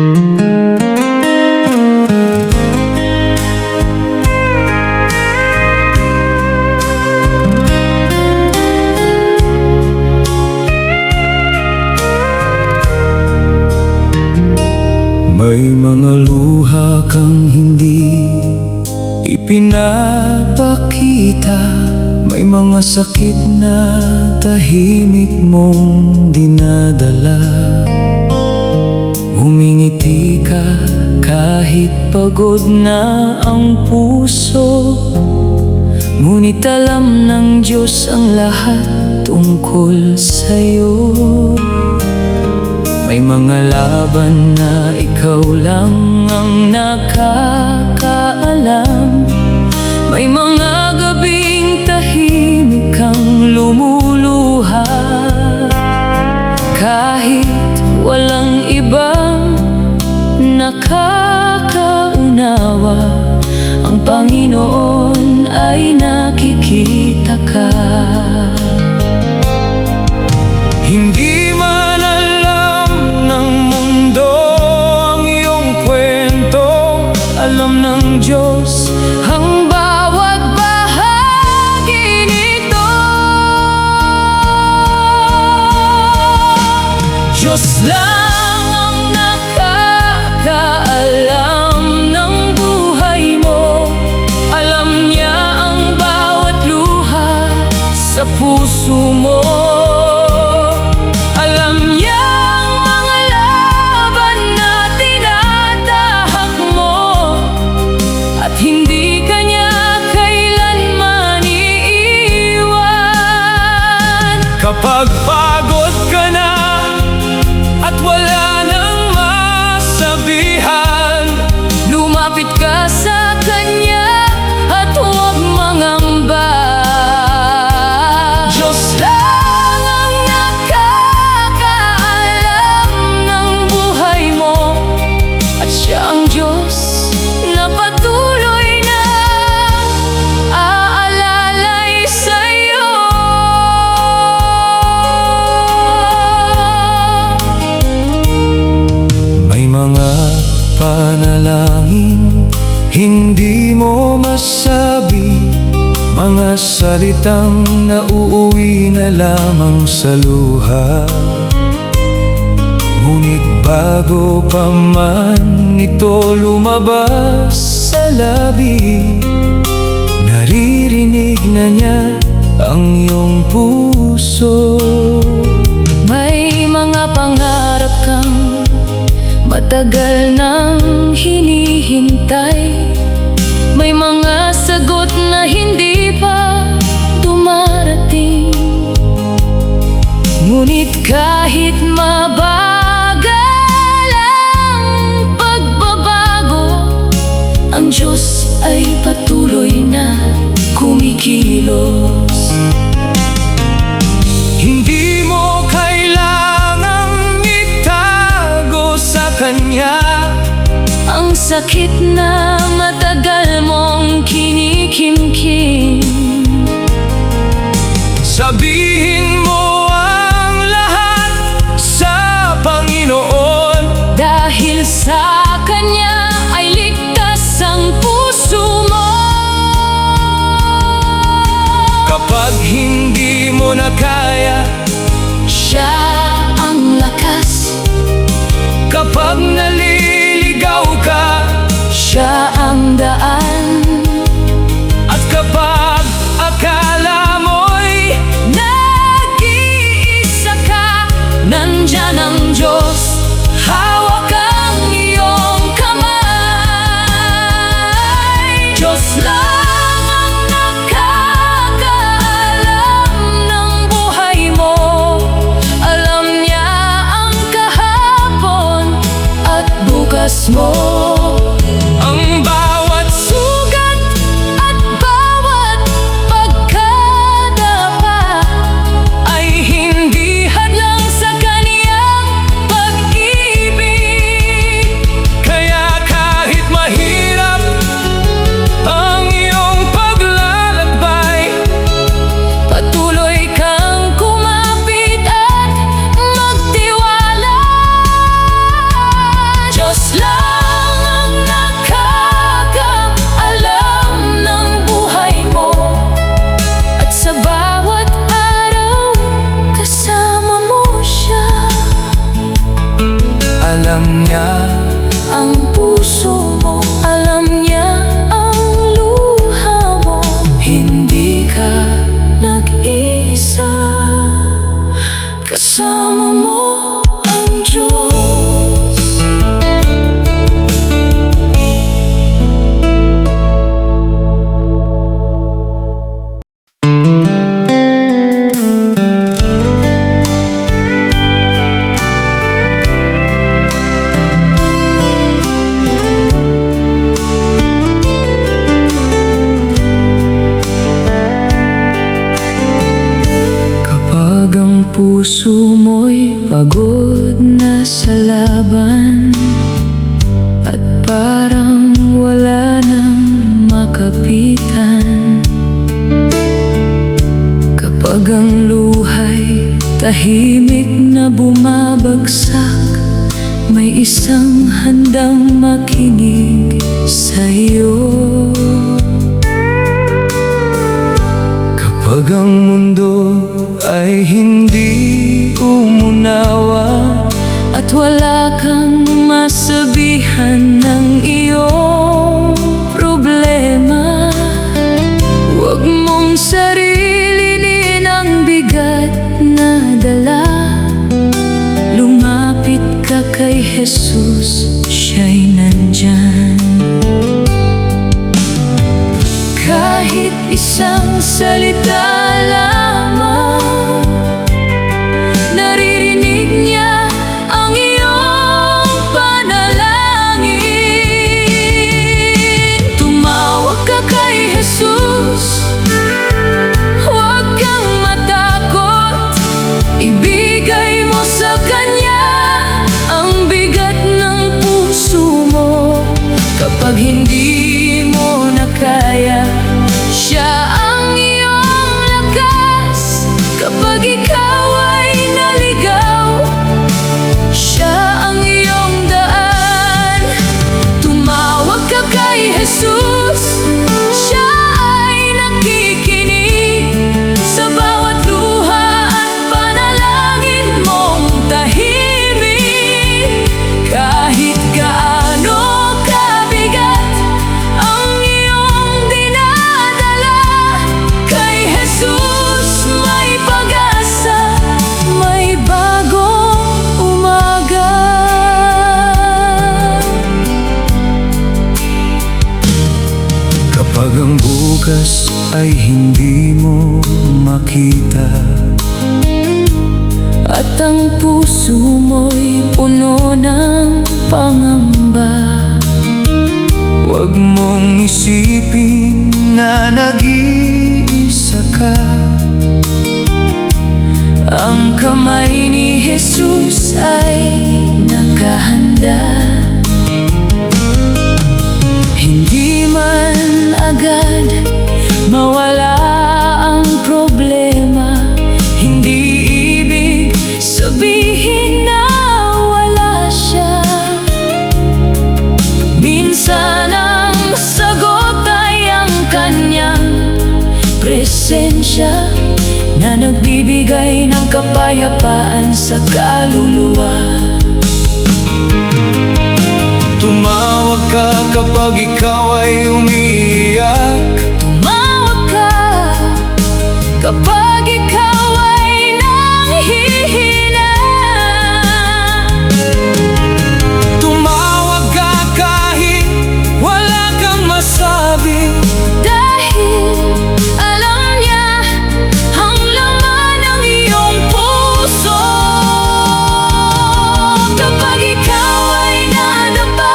May mga luha kang hindi ipinapakita, may mga sakit na tahimik mong dinadala. Humingiti ka kahit pagod na ang puso, ngunit alam ng Diyos ang lahat tungkol sa'yo. May mga laban na ikaw lang ang nakakaalam, may mga gabing tahimik kang lumuluha. Kahit walang ibang nakakaunawa, ang Panginoon ay nakikita ka. Hindi man alam ng mundo ang iyong kwento, alam ng Diyos ang bawat bahagi nito. Diyos lang ang nakakaalam ng buhay mo, alam niya ang bawat luha sa puso mo. Kapag pagod ka na at wala nang masabihan, lumapit ka sa Kanya at huwag mangamba. Diyos lang ang nakakaalam ng buhay mo, at Siya ang Diyos na patuloy na aalalay sa'yo. Mga panalangin hindi mo masabi, mga salitang nauuwi na lamang sa luha. Ngunit bago pa man ito lumabas sa labi, naririnig na niya ang iyong puso. May mga pangarap kang matagal nang hinihintay, may mga sagot na hindi pa dumarating. Ngunit kahit mabagal ang pagbabago, ang Diyos ay patuloy na kumikilos. Hindi mo kailangang itago sa Kanya ang sakit na matagal mong kinikimkim. Sabihin mo ang lahat sa Panginoon, dahil sa Kanya ay ligtas ang puso mo. Kapag hindi mo na kaya, Siya ang lakas. Kapag naliligaw ka, Siya ang daan. At kapag akala mo'y nag-iisa ka, nandyan ang Diyos, hawak ang iyong kamay. Diyos lang ang nakakaalam ng buhay mo, alam niya ang kahapon at bukas mo. Ang bawat sugat at bawat pagkadapa ay hindi hadlang sa Kaniyang pag-ibig. Kaya kahit mahirap ang iyong paglalakbay, patuloy kang kumapit at magtiwala. Diyos Alam niya ang puso mo, alam niya ang luha mo. hindi ka Nag-iisa, kasama mo ang Diyos. Kapag ang puso mo'y pagod na sa laban at parang wala nang makapitan, kapag ang luha'y tahimik na bumabagsak, may isang handang makinig sa'yo. Kapag ang mundo ay hindi umunawa At wala kang masabihan ng iyong problema, huwag mong sarilinin ang bigat na dala. Lumapit ka kay Jesus, siya'y nandyan. Kahit isang salita lamang, naririnig niya ang iyong panalangin. Tumawag ka kay Jesus, huwag kang matakot. Ibigay mo sa Kanya ang bigat ng puso mo. Kapag hindi mo na kaya, Siya ang iyong lakas. Kapag ikaw ay naligaw, Siya ang iyong daan. Tumawag ka kay Jesus, Siya ay nakikinig sa bawat luha at panalangin mong tahimik. Kahit gaano kabigat ang iyong dinadala, kay Jesus may pag-asa, may bagong umaga. Kapag ang bukas ay hindi mo makita At ang puso mo'y puno ng pangamba, huwag mong isipin na nag-iisa ka. ang kamay ni Jesus ay nakahanda. Hindi man agad mawala ang problema, hindi ibig sabihin na wala siya. Minsan ang sagot ay ang Kanyang presensya na nagbibigay ng kapayapaan sa kaluluwa. Tumawag ka kapag ikaw ay umiiyak. Tumawag ka kapag ikaw ay nanghihina. Tumawag ka kahit wala kang masabi, Dahil alam niya ang laman ng iyong puso. Kapag ikaw ay nadapa,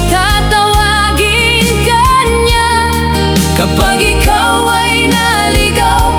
tatawagin ka niya. Kapag ikaw ay naligaw,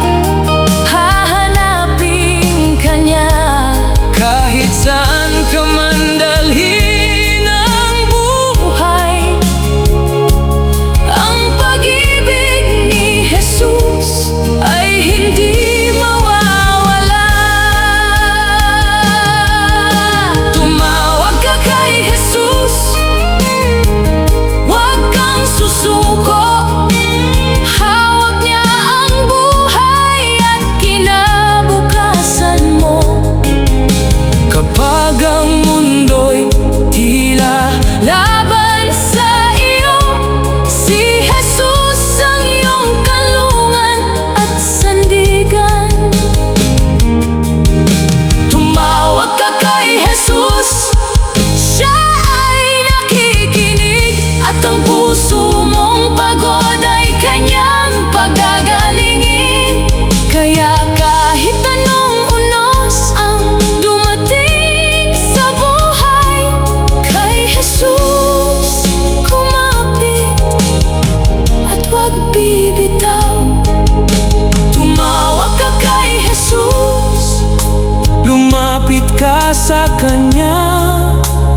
Kanya.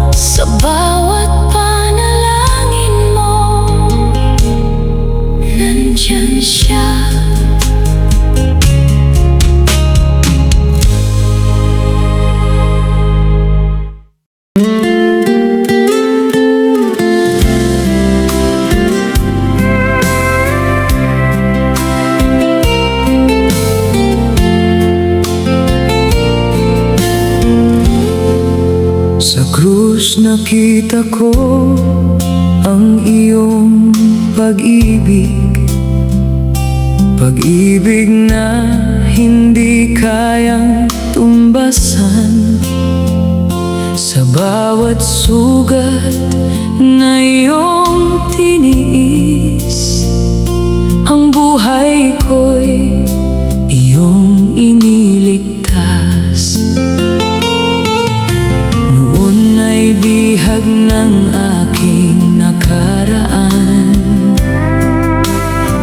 Sa bawat panalangin mo, nandyan siya. Sa krus nakita ko ang iyong pag-ibig, pag-ibig na hindi kayang tumbasan. Sa bawat sugat na iyong tiniis, ang buhay ko'y iyong iniligtas. Noon ay bihag ng aking nakaraan,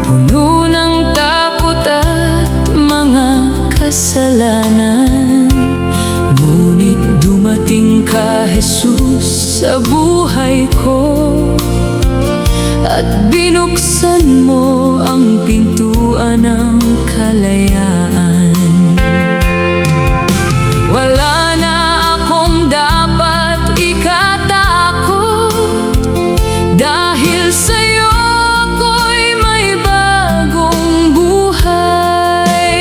puno ng takot at mga kasalanan. Ngunit dumating ka, Jesus, sa buhay ko, at binuksan mo ang pintuan ng kalayaan. Wala na akong dapat ikatakot, dahil sa'yo ako'y may bagong buhay.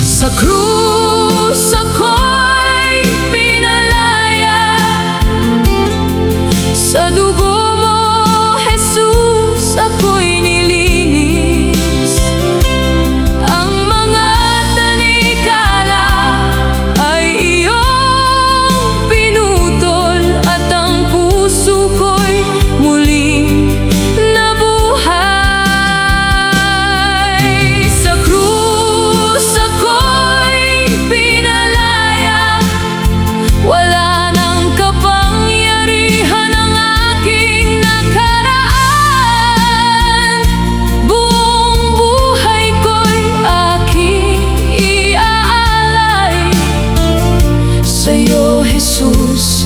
Sa krus ako'y pinalaya, sa dugo mo, Jesus, ako'y nilinis. Ang mga tanikala ay iyong pinutol, at ang puso ko'y muling nabuhay. Sa krus ako'y pinalaya, wala nang kapangyarihan ang aking nakaraan. Buong buhay ko'y aking iaalay sa'yo, Jesus,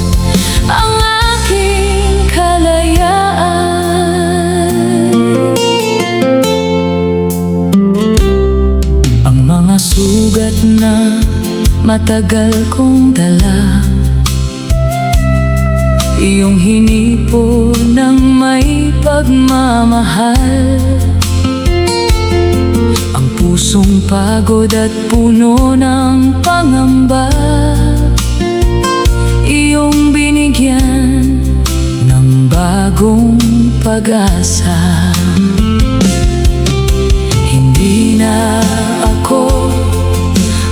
ang aking kalayaan. Ang mga sugat na matagal kong dala, iyong hinipo ng may pagmamahal. Ang pusong pagod at puno ng pangamba, iyong binigyan ng bagong pag-asa. Hindi na ako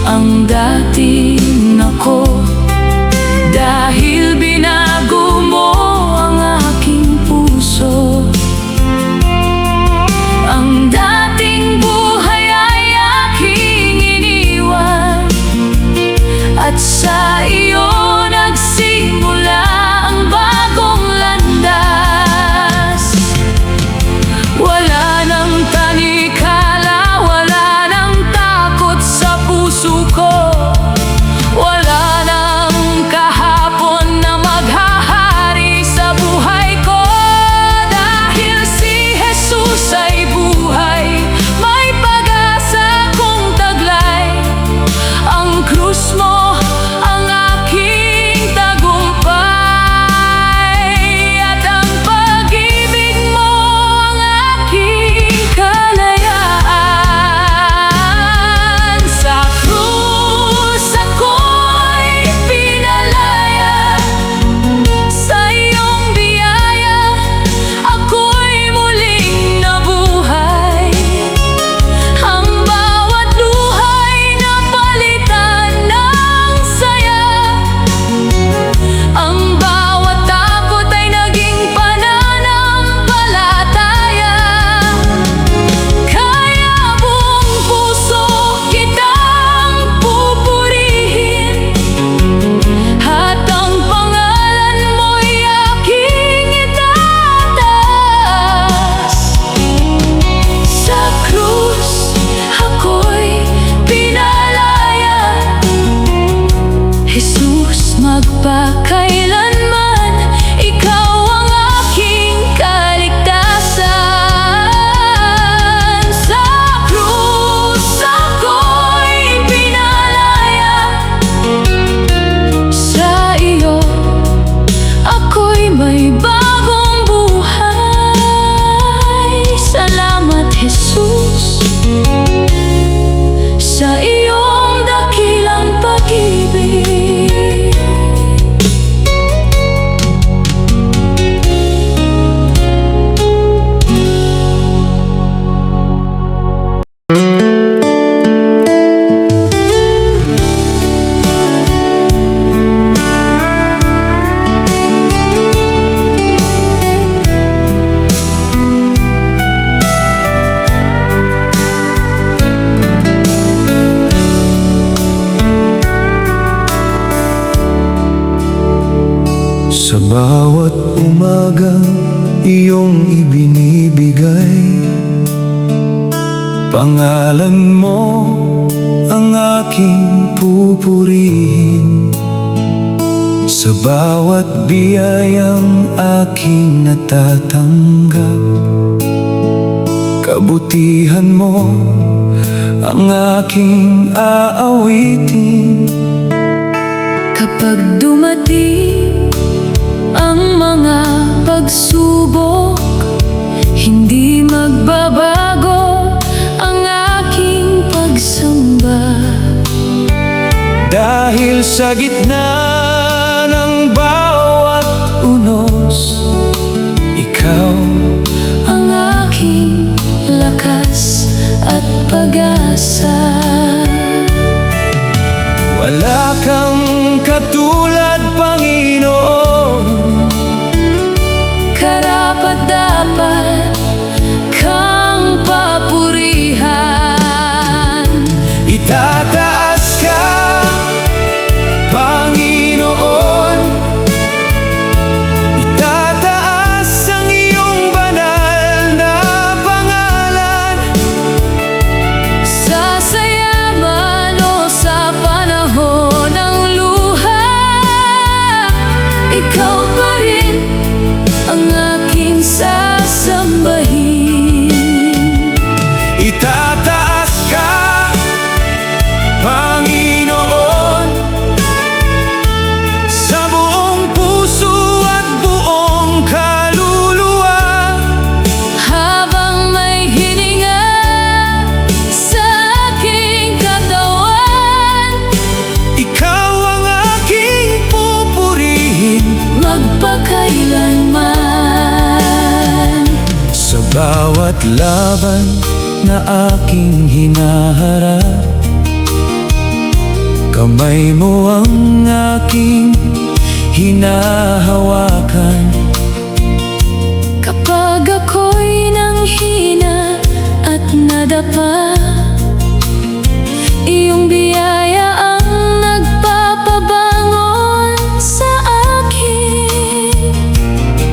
ang dating ako, dahil binago mo ang aking puso. Ang dating buhay ay aking iniwan, at sa iyo nagsimula ang bagong landas. Wala nang tanikala, wala nang takot sa puso ko, wala na Sa bawat umaga iyong ibinibigay, pangalan mo ang aking pupurihin. Sa bawat biyayang aking natatanggap, kabutihan mo ang aking aawitin. Kapag dumating ang mga pagsubok, hindi magbabago ang aking pagsamba. Dahil sa gitna ng bawat unos, ikaw ang aking lakas at pag-asa. wala kang katulad, Panginoon. Karapat-dapat kang papurihan. Itataas ka, Panginoon. Itataas ang iyong banal na pangalan. Sa sayaman o sa panahon ng luha, ikaw pa rin ang aking sasambahin. Itataas ka, Panginoon, sa buong puso at buong kaluluwa. Habang may hininga sa aking katawan, Ikaw ang aking pupurihin magpakailanman. sa bawat laban na aking hinaharap. Kamay mo ang aking hinahawakan. Kapag ako'y nanghina at nadapa, iyong biyaya ang nagpapabangon sa akin.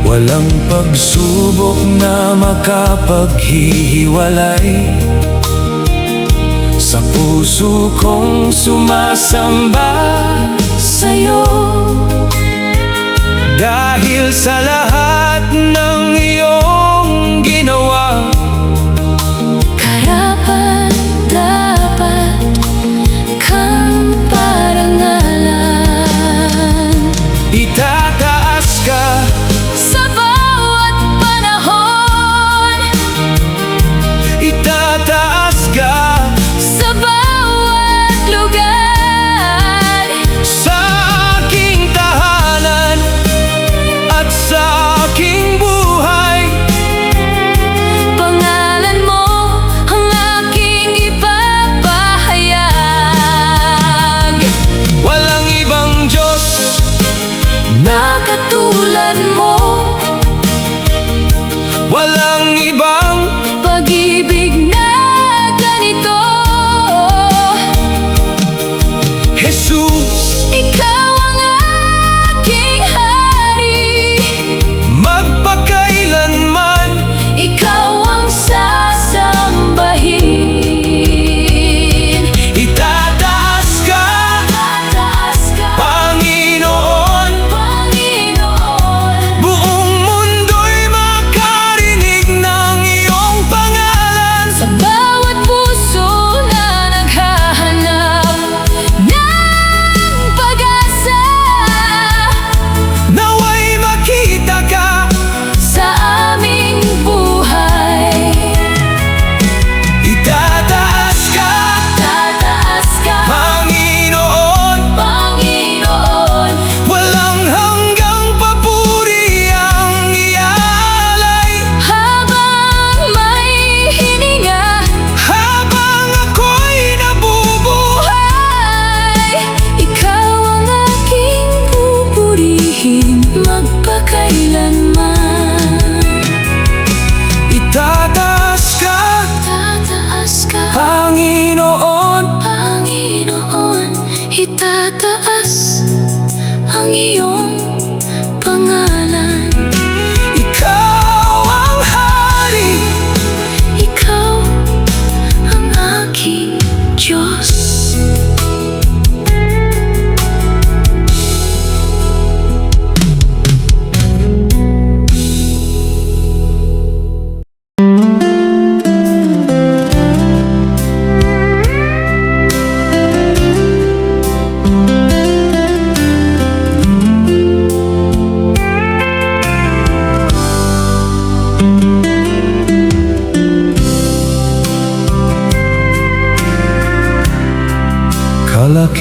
Walang pagsubok na makapaghihiwalay sa puso kong sumasamba Sa'yo, dahil sa lahat ng iyong ginawa. karapat-dapat kang parangalan. Itataas ka, Sa bawat panahon, itataas ka, sa bawat lugar, sa aking tahanan at sa aking buhay. pangalan mo ang aking ipapahayag. Walang ibang Diyos Na katulad mo, walang ibang pag-ibig na ganito. Jesus. Ikaw ang aking hari, Magpakailanman ikaw ang sasambahin. itataas ka, Tataas ka, Panginoon. Panginoon. Buong mundo'y makarinig ng iyong pangalan. Sa bawat puso na naghahanap ng pag-asa, Naway makita ka, sa aming buhay. itataas ka, Tataas ka, Panginoon. Panginoon. Walang hanggang papuri ang iaalay. Habang may hininga, Habang ako'y nabubuhay, ikaw ang aking pupurihin magpakailanman. itataas ka, Tataas ka, Panginoon. Panginoon. Itataas ang iyong pangalan.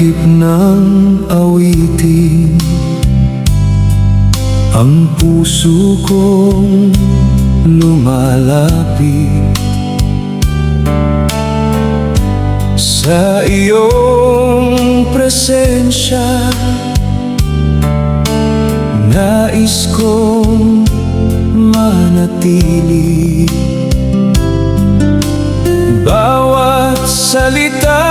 Kalakip ng awitin ang puso kong lumalapit sa iyong presensya. Nais kong manatili. Bawat salita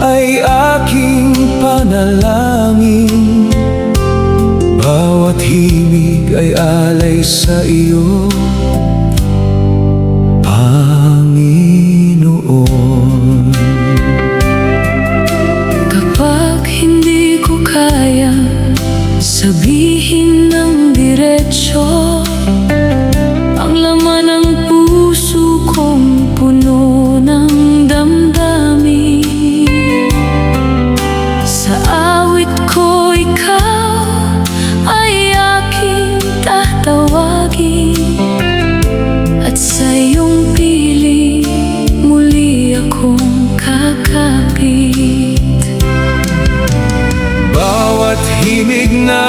ay aking panalangin. Bawat himig ay alay sa iyo, Panginoon. Kapag hindi ko kaya sabihin ng diretsyo ang laman ng puso kong puno ng damdamin, sa awit ko ikaw ay aking tatawagin, at sa iyong piling muli akong kakapit. Bawat himig na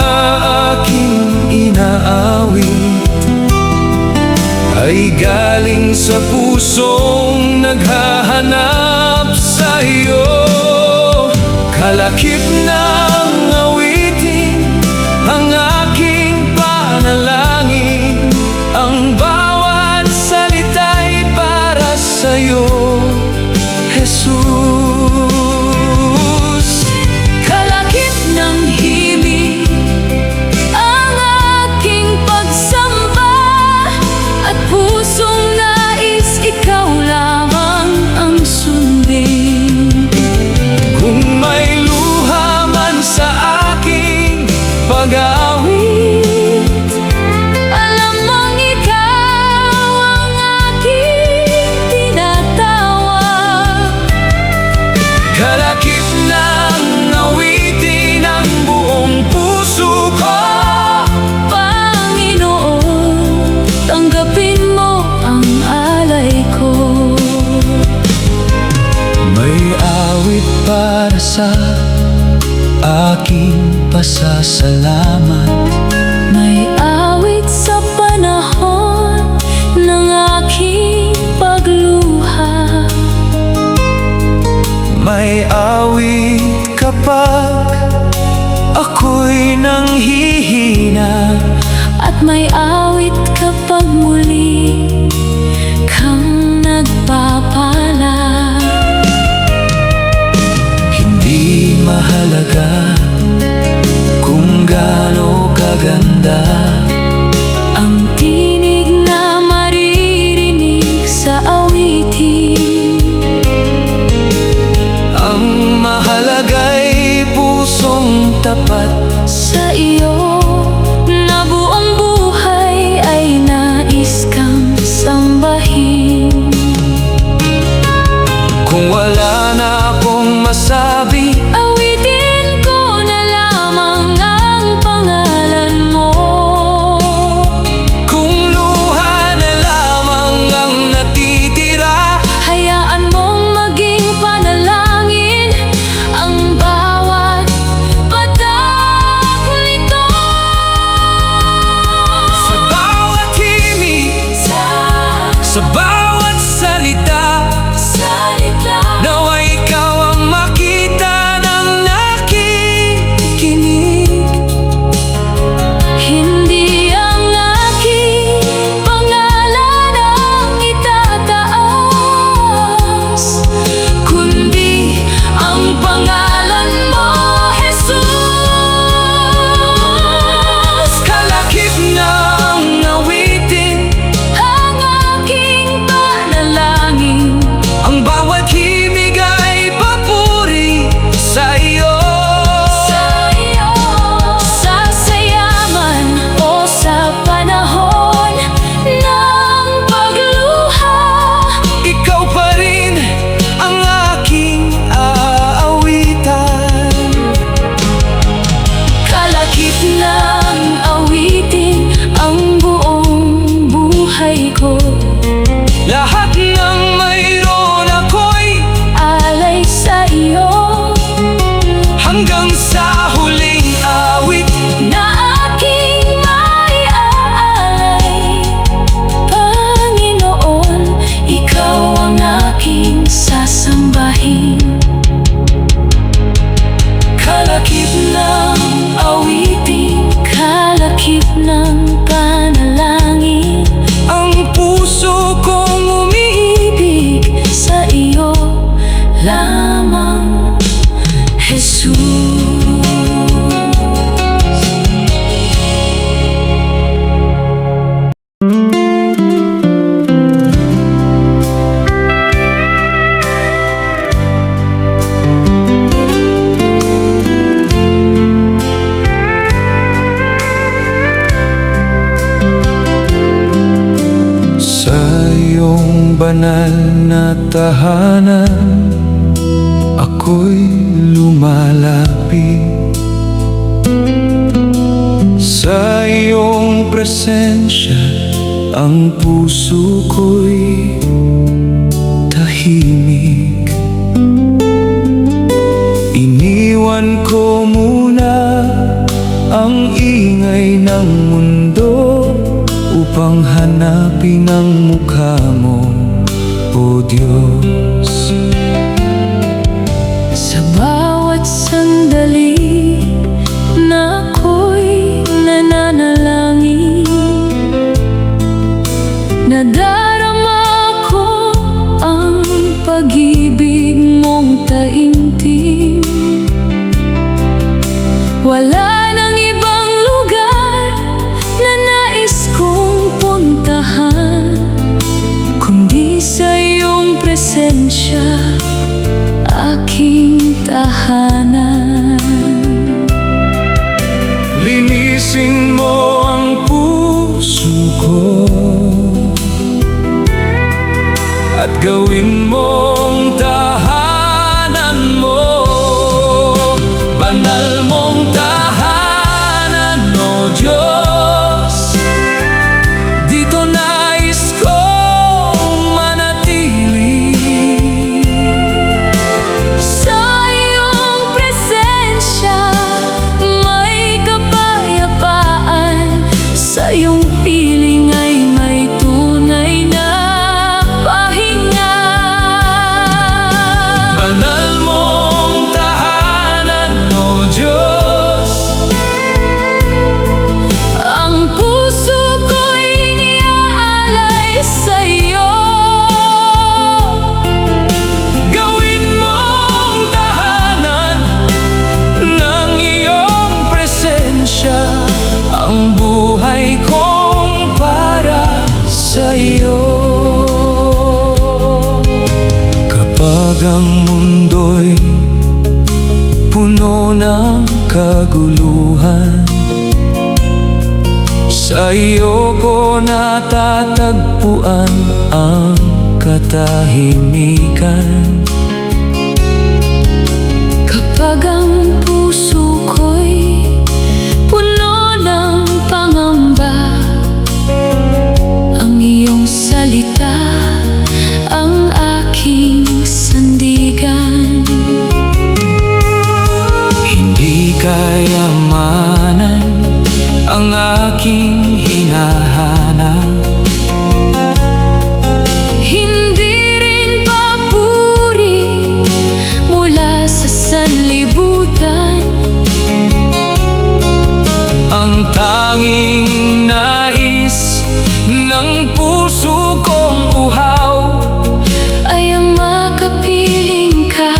aking inaawit ay galing sa pusong naghahanap sa iyo. Kalakip ng awitin ang aking panalangin. Ang bawat salita'y para sa iyo, Jesus. Kalakip ng himig ang aking pagsamba, at pusong nais ikaw lamang ang sundin. Kung may luha man sa aking pag-awit, Alam mong ikaw ang aking tinatawag. kalakip ng awitin ang buong puso ko. Panginoon, tanggapin mo ang alay ko. May awit para sa aking pasasalamat. May awit sa panahon ng aking pagluha. May awit kapag ako'y nanghihina. At may awit kapag muli kang nagpapala. Hindi mahalaga kung gaano kaganda Ang tinig na maririnig sa awitin. ang mahalaga'y pusong tapat. Sa iyo na buong buhay ay nais kang sambahin. Kung wala na akong masabi, Awitin ko na lamang ang pangalan mo. kung luha na lamang ang natitira, Hayaan mong maging panalangin ang bawat patak nito. Sa iyong banal na tahanan, ako'y lumalapit. Sa iyong presensya, ang puso ko'y tahimik. Iniwan ko muna ang ingay ng mundo upang hanapin ang mukha mo, O Diyos. Sa bawat sandali na ako'y nananalangin, nadarama ko ang pag-ibig mong taimtim. Wala nang ibang lugar na nais kong puntahan, kundi sa iyong presensya, aking tahanan. Linisin mo ang puso ko at gawin mong tahanan mo. Banal mong tahanan, O Diyos. Dito nais kong manatili. Sa iyong presensya, may kapayapaan. Sa iyong piling ay may tunay na pahinga. Banal mong tahanan, O Diyos. Ang puso ko'y iniaalay sa iyo. Gawin mong tahanan ng iyong presensya, ang buhay kong para sa iyo. Kapag ang mundo'y puno ng kaguluhan, sa iyo ko natatagpuan ang katahimikan. Kapag ang puso ko'y puno ng pangamba, ang iyong salita ang aking sandigan. Hindi kayamanan ang aking hinahanap, Hindi rin papuri mula sa sanlibutan. ang tanging nais ng puso kong uhaw Ay ang makapiling ka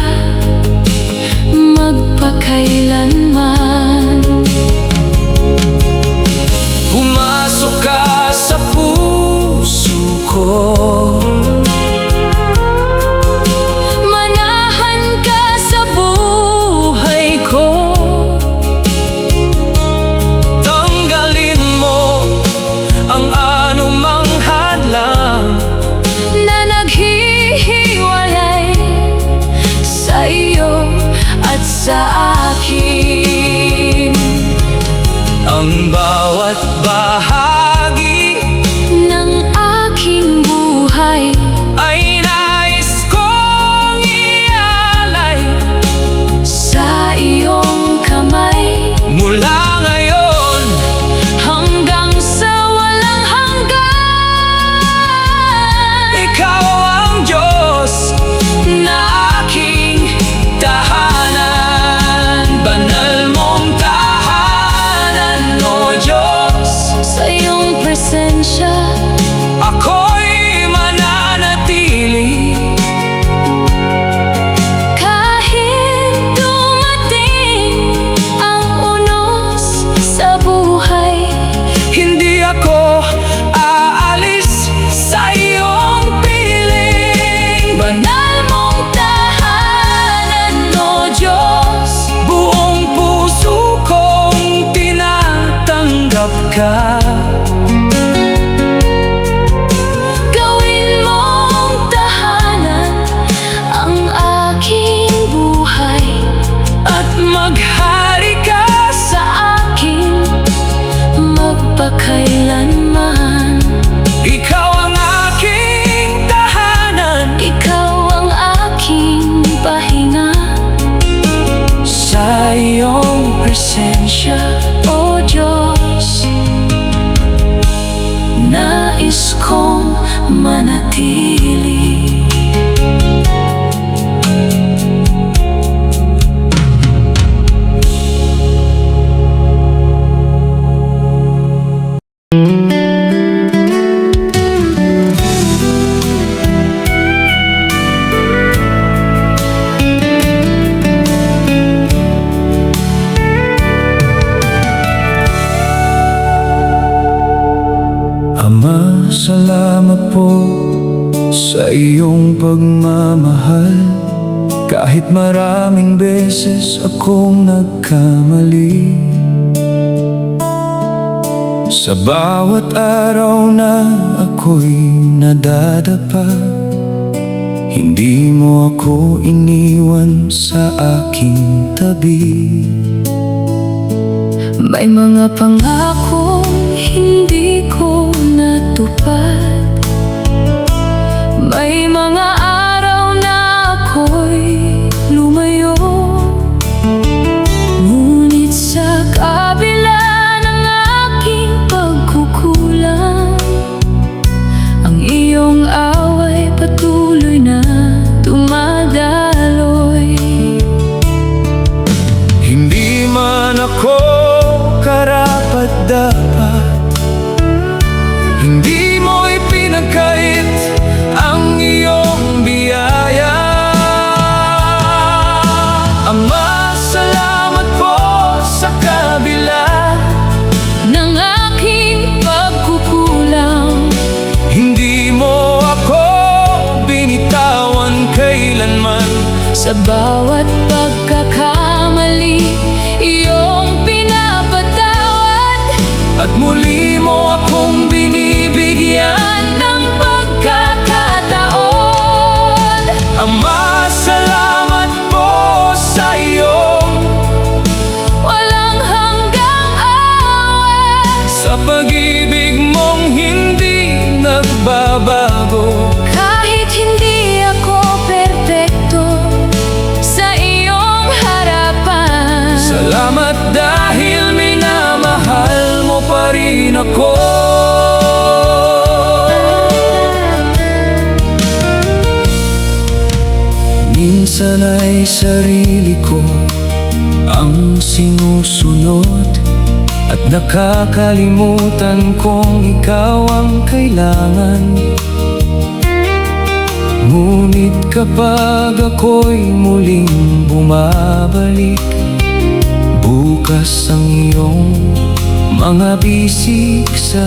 magpakailanman. Pumasok ka sa puso ko, Manahan ka sa buhay ko. tanggalin mo ang anumang hadlang Na naghihiwalay sa iyo at sa akin. ang bawat bahagi Ng aking buhay ka. Gawin mong tahanan ang aking buhay, At maghari ka sa akin magpakailanman. Ikaw ang aking tahanan, Ikaw ang aking pahinga. sa iyong presensya, O Diyos, nais kong manatili. Ama, salamat po sa iyong pagmamahal. Kahit maraming beses akong nagkamali, sa bawat araw na ako'y nadadapa, hindi mo ako iniwan sa aking tabi. May mga pangakong hindi ko natupad, may mga araw na ako'y lumayo, ngunit sa kabila ng aking pagkukulang, ang iyong away patuloy na dumadaloy. Hindi man ako karapat-dapat, hindi mo ipinagkait ang iyong biyaya. Ama, salamat po sa kabila Ng aking pagkukulang, hindi mo ako binitawan kailanman. sa bawat pagkakamali, iyong pinapatawad. At muli mo akong binibigyan ng pagkakataon. Ama, salamat po sa iyong Walang hanggang awa, sa pag-ibig mong hindi nagbabago. kahit hindi ako perpekto sa iyong harapan. Salamat dahil minamahal mo pa rin ako. Minsan ay sarili ko ang sinusunod, at nakakalimutan kong ikaw ang kailangan. Ngunit kapag ako'y muling bumabalik, bukas ang iyong mga bisig sa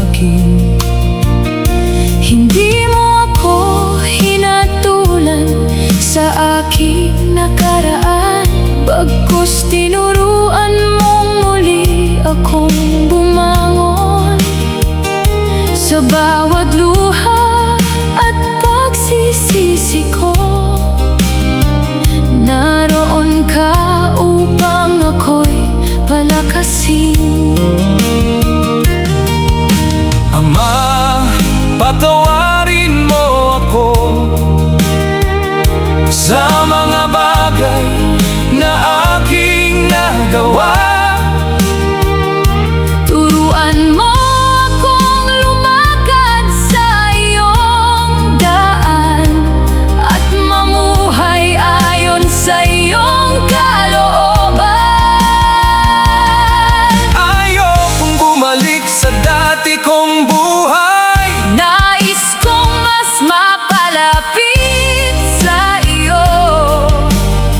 akin. Hindi mo ako hinatulan sa aking nakaraan, bagkus tinuruan mong muli akong bumangon. Sa bawat luha at pagsisisi ko, naroon ka upang ako'y palakasin. Ama, patawarin mo ako sa mga bagay na aking nagawa. Turuan mo akong lumakad sa iyong daan, at mamuhay ayon sa iyong kalooban. Ayokong bumalik sa dati kong buhay. Nais kong mas mapalapit sa iyo.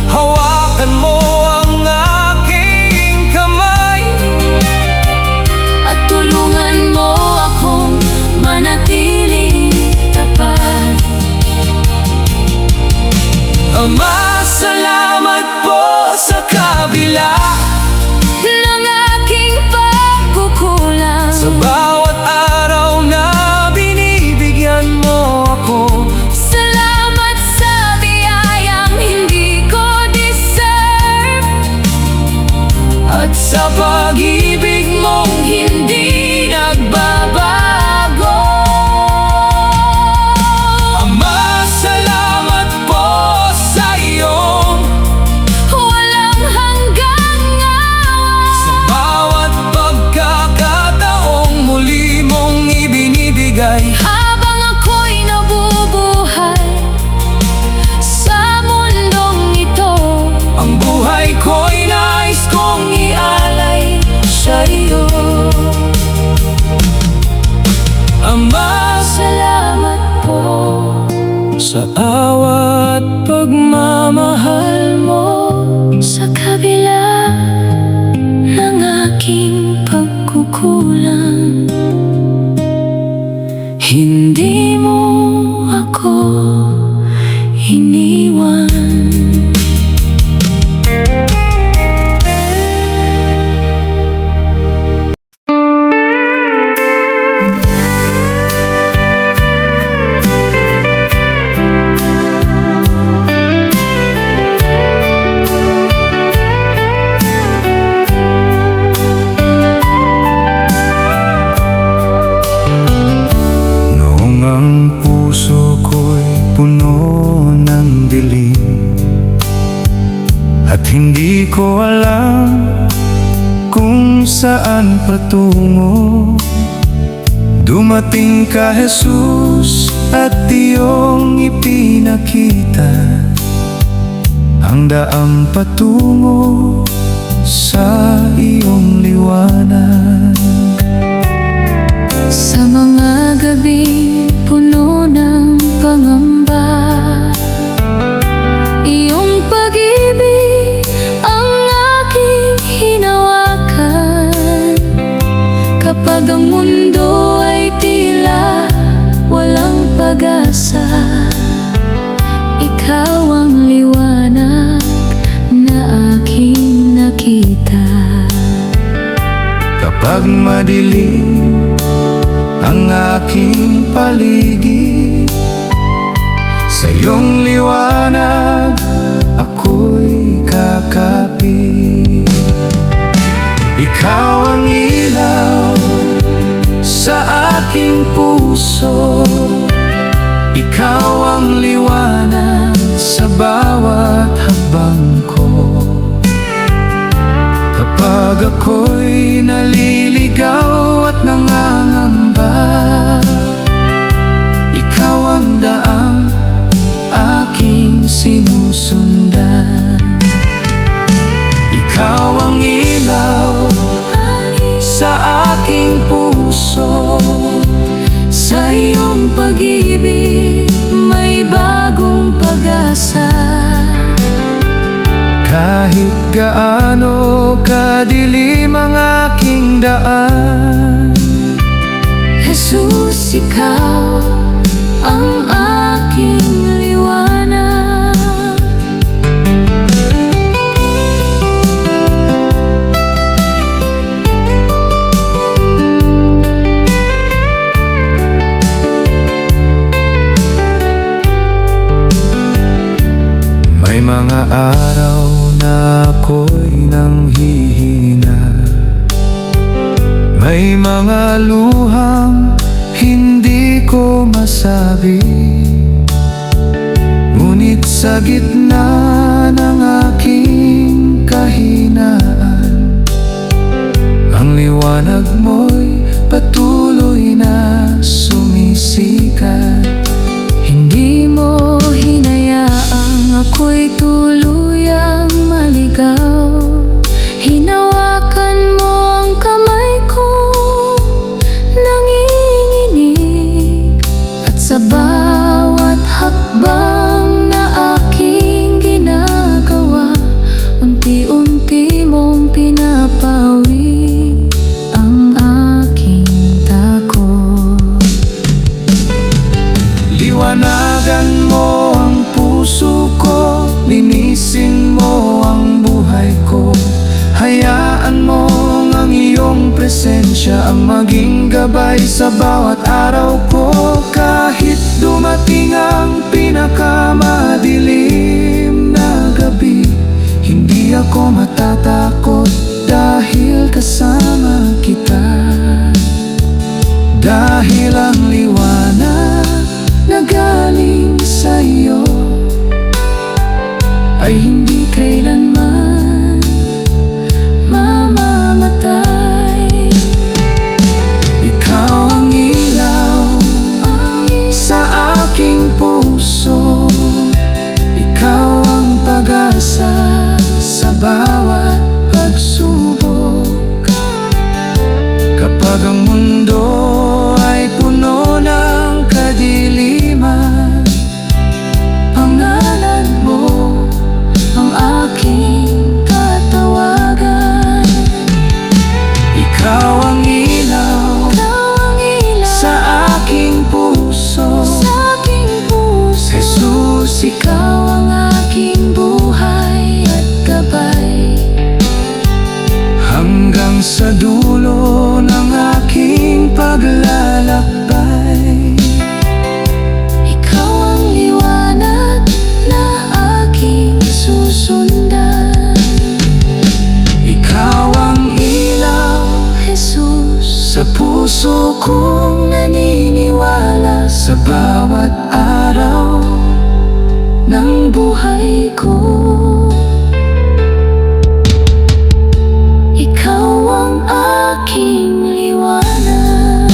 Hawakan mo ang aking kamay, At tulungan mo akong manatiling tapat. Ama, salamat po sa kabila Ng aking pagkukulang, Sa bawat araw na binibigyan mo ako. Salamat sa biyayang hindi ko deserve, At sa pag-ibig mong hindi nagbabago. Ama, salamat po sa iyong walang hanggang awa. sa bawat pagkakataong muli mong ibinibigay. Habang ako'y nabubuhay sa mundong ito, Ang buhay ko'y nais kong ialay sa iyo. Ama, Salamat po sa awa at pagmamahal mo. sa kabila ng aking pagkukulang. Hindi mo ako iniwan. Noong ang puso ko'y puno ng dilim at hindi ko alam kung saan patungo, dumating ka, Jesus, at iyong ipinakita ang daang patungo sa iyong liwanag. Sa mga gabing puno ng pangamba, iyong pag-ibig ang aking hinawakan. Kapag ang mundo ay tila walang pag-asa, ikaw ang liwanag na aking nakita. Kapag madilim ang aking paligid, sa iyong liwanag ako'y kakapit. Ikaw ang ilaw sa aking puso, ikaw ang liwanag sa bawat hakbang ko. Kapag ako'y naliligaw at nangangamba, ikaw ang daang aking sinusundan. Ikaw ang ilaw sa aking puso, Sa iyong pag-ibig may bagong pag-asa. kahit gaano kadilim ang aking daan. Jesus, ikaw ang aking liwanag. May mga araw na ako'y nanghihina, may mga luhang hindi ko masabi, ngunit sa gitna ng aking kahinaan, ang liwanag mo'y patuloy na sumisikat. Hindi mo hinayaang ako'y tuluyang maligaw. Hinawakan mo ang kamay ko, nanginginig. At sa bawat hakbang na aking ginagawa, unti-unti mong pinapawi ang Siya ang maging gabay sa bawat araw ko. Kahit dumating ang pinakamadilim na gabi, hindi ako matatakot dahil kasama kita. Dahil ang liwanag na galing sa iyo ay hindi kailanman mamamatay. Ikaw ang ilaw sa aking puso, ikaw ang pag-asa sa bawat pagsubok. Kapag ang mundo ay puno ng kadiliman, pangalan mo ang aking katawagan. Ikaw ang ilaw sa aking puso, Jesus, ikaw ang aking buhay at gabay. Hanggang sa dulo ng aking paglalakbay, ikaw ang liwanag na aking susundan. Ikaw ang ilaw, Jesus, sa puso kong naniniwala sa bawat araw ng buhay ko. Ikaw ang aking liwanag.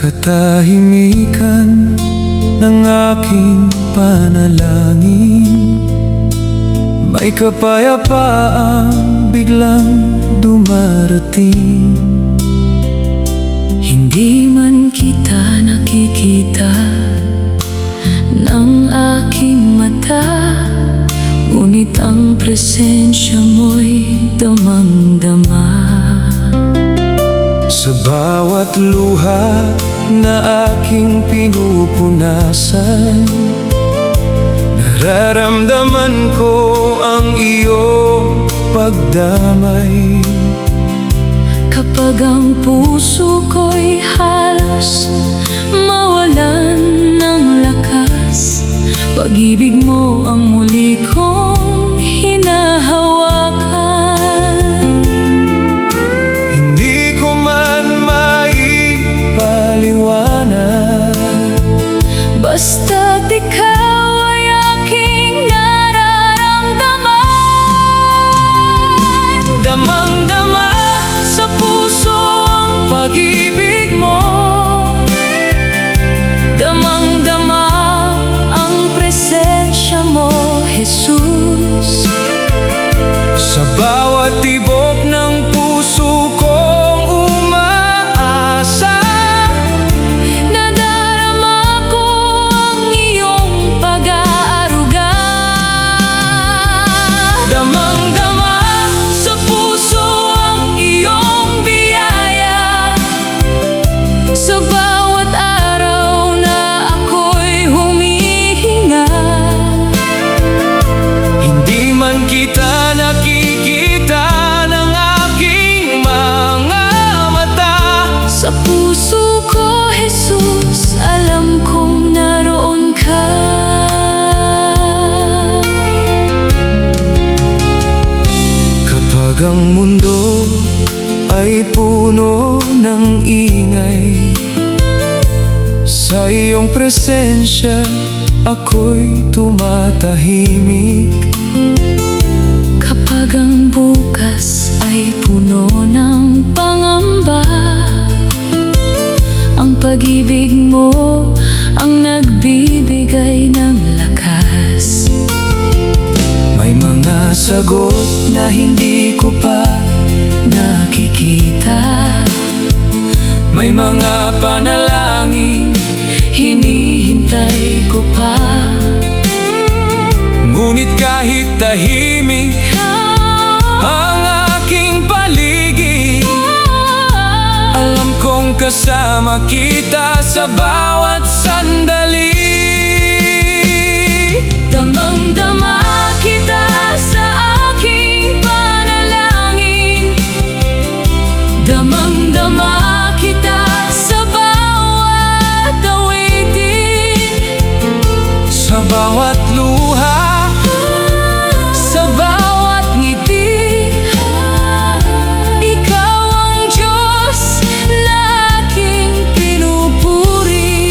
Katahimikan ng aking panalangin, may kapayapaang biglang dumarating. Hindi man kita nakikita ng aking mata, ngunit ang presensya mo'y damang-dama. Sa bawat luha na aking pinupunasan, nararamdaman ko ang iyong pagdamay. Kapag ang puso ko'y halos mawalan ng lakas, pag-ibig mo ang muli kong hinahawakan. Hindi ko man maipaliwanag, basta't ikaw ay aking nararamdaman. Damang-dama sa puso ang pag-ibig mo, damang-dama ang presensya mo, Jesus. sa bawat tibok ng puso kong umaasa, Nadarama ko ang iyong pag-aaruga. Damang-dama sa puso ang iyong biyaya. Sa bawat araw na ako'y humihinga, hindi man kita nakikita ng aking mga mata. sa puso ko, Jesus, alam kong naroon ka. Kapag ang mundo ay puno ng ingay, sa iyong presensya ako'y tumatahimik. Kapag ang bukas ay puno ng pangamba, ang pag-ibig mo ang nagbibigay ng lakas. May mga sagot na hindi ko pa nakikita, may mga panalangin hinihingi hinihintay ko pa. Ngunit kahit tahimik ang aking paligid, alam kong kasama kita sa bawat sandali. Damang-dama kita sa aking panalangin. Damang-dama kita sa bawat awitin. Sa bawat luha, Sa bawat ngiti, ikaw ang Diyos na aking pinupuri.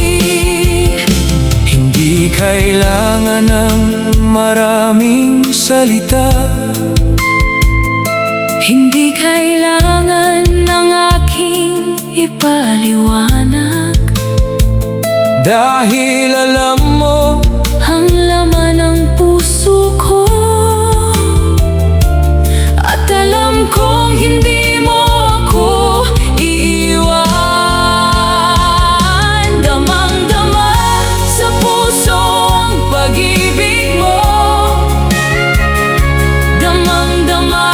hindi kailangan ng maraming salita. Hindi kailangan ng aking ipaliwanag, Dahil alam mo, ang laman ng puso ko. At alam kong hindi mo ako iiwan. Damang-dama sa puso ang pag-ibig mo. Damang-dama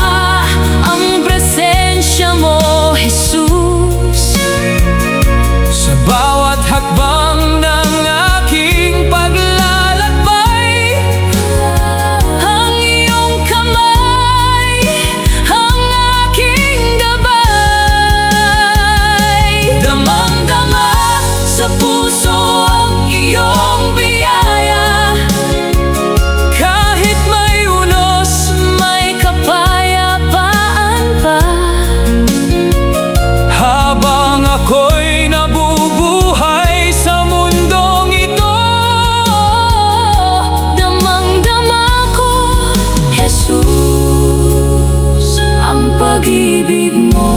ang presensya mo, Jesus. sa bawat hakbang ng aking paglalakbay, Ang iyong kamay, ang aking gabay. Damang-dama sa puso ang iyong biyaya. kahit may unos, May kapayapaan pa. habang ako'y nabubuhay sa mundong ito. Damang-dama ko, Jesus, ang pag-ibig mo.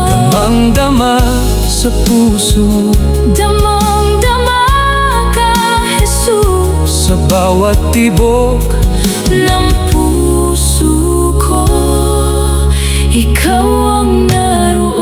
Damang-dama sa puso, Damang-dama ka, Jesus, sa bawat tibok, ng puso ko. Ikaw ang naroon.